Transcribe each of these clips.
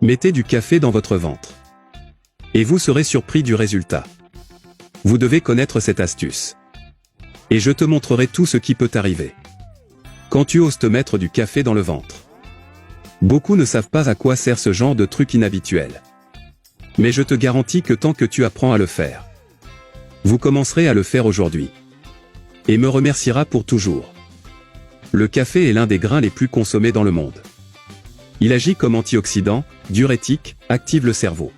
Mettez du café dans votre ventre. Et vous serez surpris du résultat. Vous devez connaître cette astuce. Et je te montrerai tout ce qui peut arriver. Quand tu oses te mettre du café dans le ventre. Beaucoup ne savent pas à quoi sert ce genre de truc inhabituel. Mais je te garantis que tant que tu apprends à le faire, vous commencerez à le faire aujourd'hui. Et me remerciera pour toujours. Le café est l'un des grains les plus consommés dans le monde. Il agit comme antioxydant, diurétique, active le cerveau.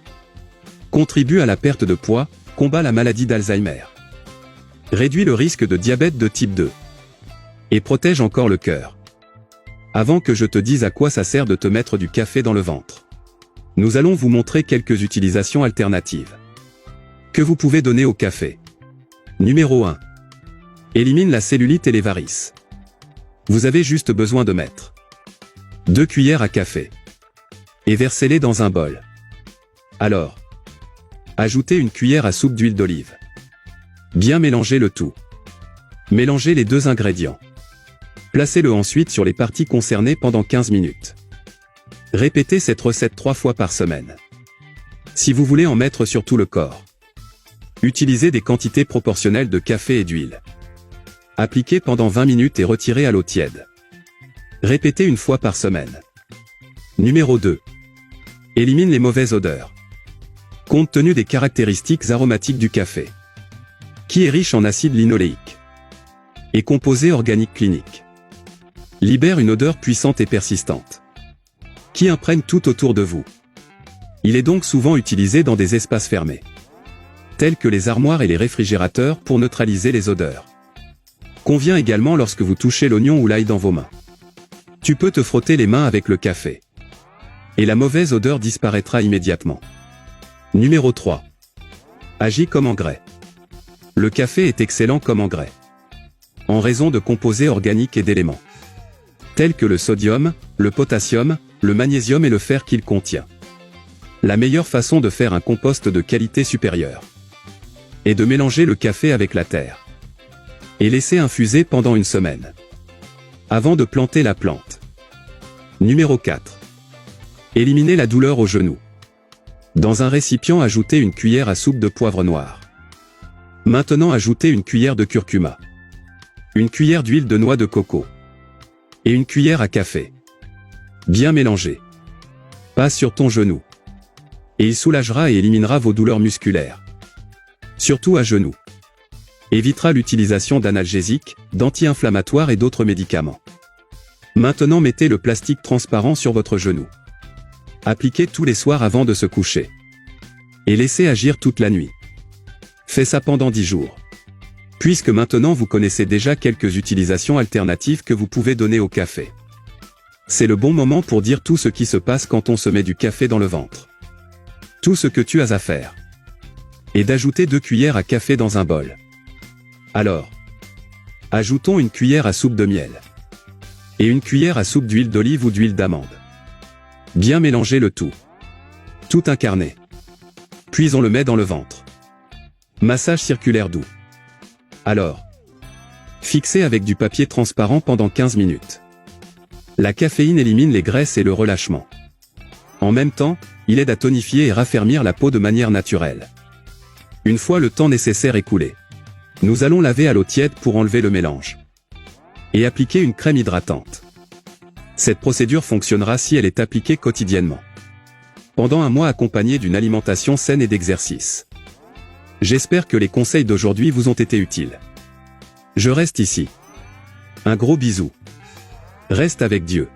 Contribue à la perte de poids, combat la maladie d'Alzheimer. Réduit le risque de diabète de type 2. Et protège encore le cœur. Avant que je te dise à quoi ça sert de te mettre du café dans le ventre, nous allons vous montrer quelques utilisations alternatives que vous pouvez donner au café. Numéro 1. Élimine la cellulite et les varices. Vous avez juste besoin de mettre 2 cuillères à café et versez-les dans un bol. Alors, ajoutez une cuillère à soupe d'huile d'olive. Bien mélanger le tout. Mélangez les 2 ingrédients. Placez-le ensuite sur les parties concernées pendant 15 minutes. Répétez cette recette 3 fois par semaine. Si vous voulez en mettre sur tout le corps, utilisez des quantités proportionnelles de café et d'huile. Appliquez pendant 20 minutes et retirez à l'eau tiède. Répétez une fois par semaine. Numéro 2. Élimine les mauvaises odeurs. Compte tenu des caractéristiques aromatiques du café, qui est riche en acide linoléique et composés organiques cliniques, libère une odeur puissante et persistante, qui imprègne tout autour de vous. Il est donc souvent utilisé dans des espaces fermés, tels que les armoires et les réfrigérateurs pour neutraliser les odeurs. Convient également lorsque vous touchez l'oignon ou l'ail dans vos mains. Tu peux te frotter les mains avec le café. Et la mauvaise odeur disparaîtra immédiatement. Numéro 3. Agit comme engrais. Le café est excellent comme engrais, en raison de composés organiques et d'éléments, tels que le sodium, le potassium, le magnésium et le fer qu'il contient. La meilleure façon de faire un compost de qualité supérieure est de mélanger le café avec la terre et laisser infuser pendant une semaine, avant de planter la plante. Numéro 4. Éliminez la douleur au genou. Dans un récipient, ajoutez une cuillère à soupe de poivre noir. Maintenant, ajoutez une cuillère de curcuma, une cuillère d'huile de noix de coco et une cuillère à café. Bien mélanger. Passe sur ton genou. Et il soulagera et éliminera vos douleurs musculaires. Surtout à genoux. Évitera l'utilisation d'analgésiques, d'anti-inflammatoires et d'autres médicaments. Maintenant, mettez le plastique transparent sur votre genou. Appliquez tous les soirs avant de se coucher. Et laissez agir toute la nuit. Faites ça pendant 10 jours. Puisque maintenant vous connaissez déjà quelques utilisations alternatives que vous pouvez donner au café. C'est le bon moment pour dire tout ce qui se passe quand on se met du café dans le ventre. Tout ce que tu as à faire est d'ajouter 2 cuillères à café dans un bol. Alors, ajoutons une cuillère à soupe de miel et une cuillère à soupe d'huile d'olive ou d'huile d'amande. Bien mélanger le tout. Tout incarné. Puis on le met dans le ventre. Massage circulaire doux. Alors, fixez avec du papier transparent pendant 15 minutes. La caféine élimine les graisses et le relâchement. En même temps, il aide à tonifier et raffermir la peau de manière naturelle. Une fois le temps nécessaire écoulé, nous allons laver à l'eau tiède pour enlever le mélange et appliquer une crème hydratante. Cette procédure fonctionnera si elle est appliquée quotidiennement, pendant un mois accompagnée d'une alimentation saine et d'exercice. J'espère que les conseils d'aujourd'hui vous ont été utiles. Je reste ici. Un gros bisou. Reste avec Dieu.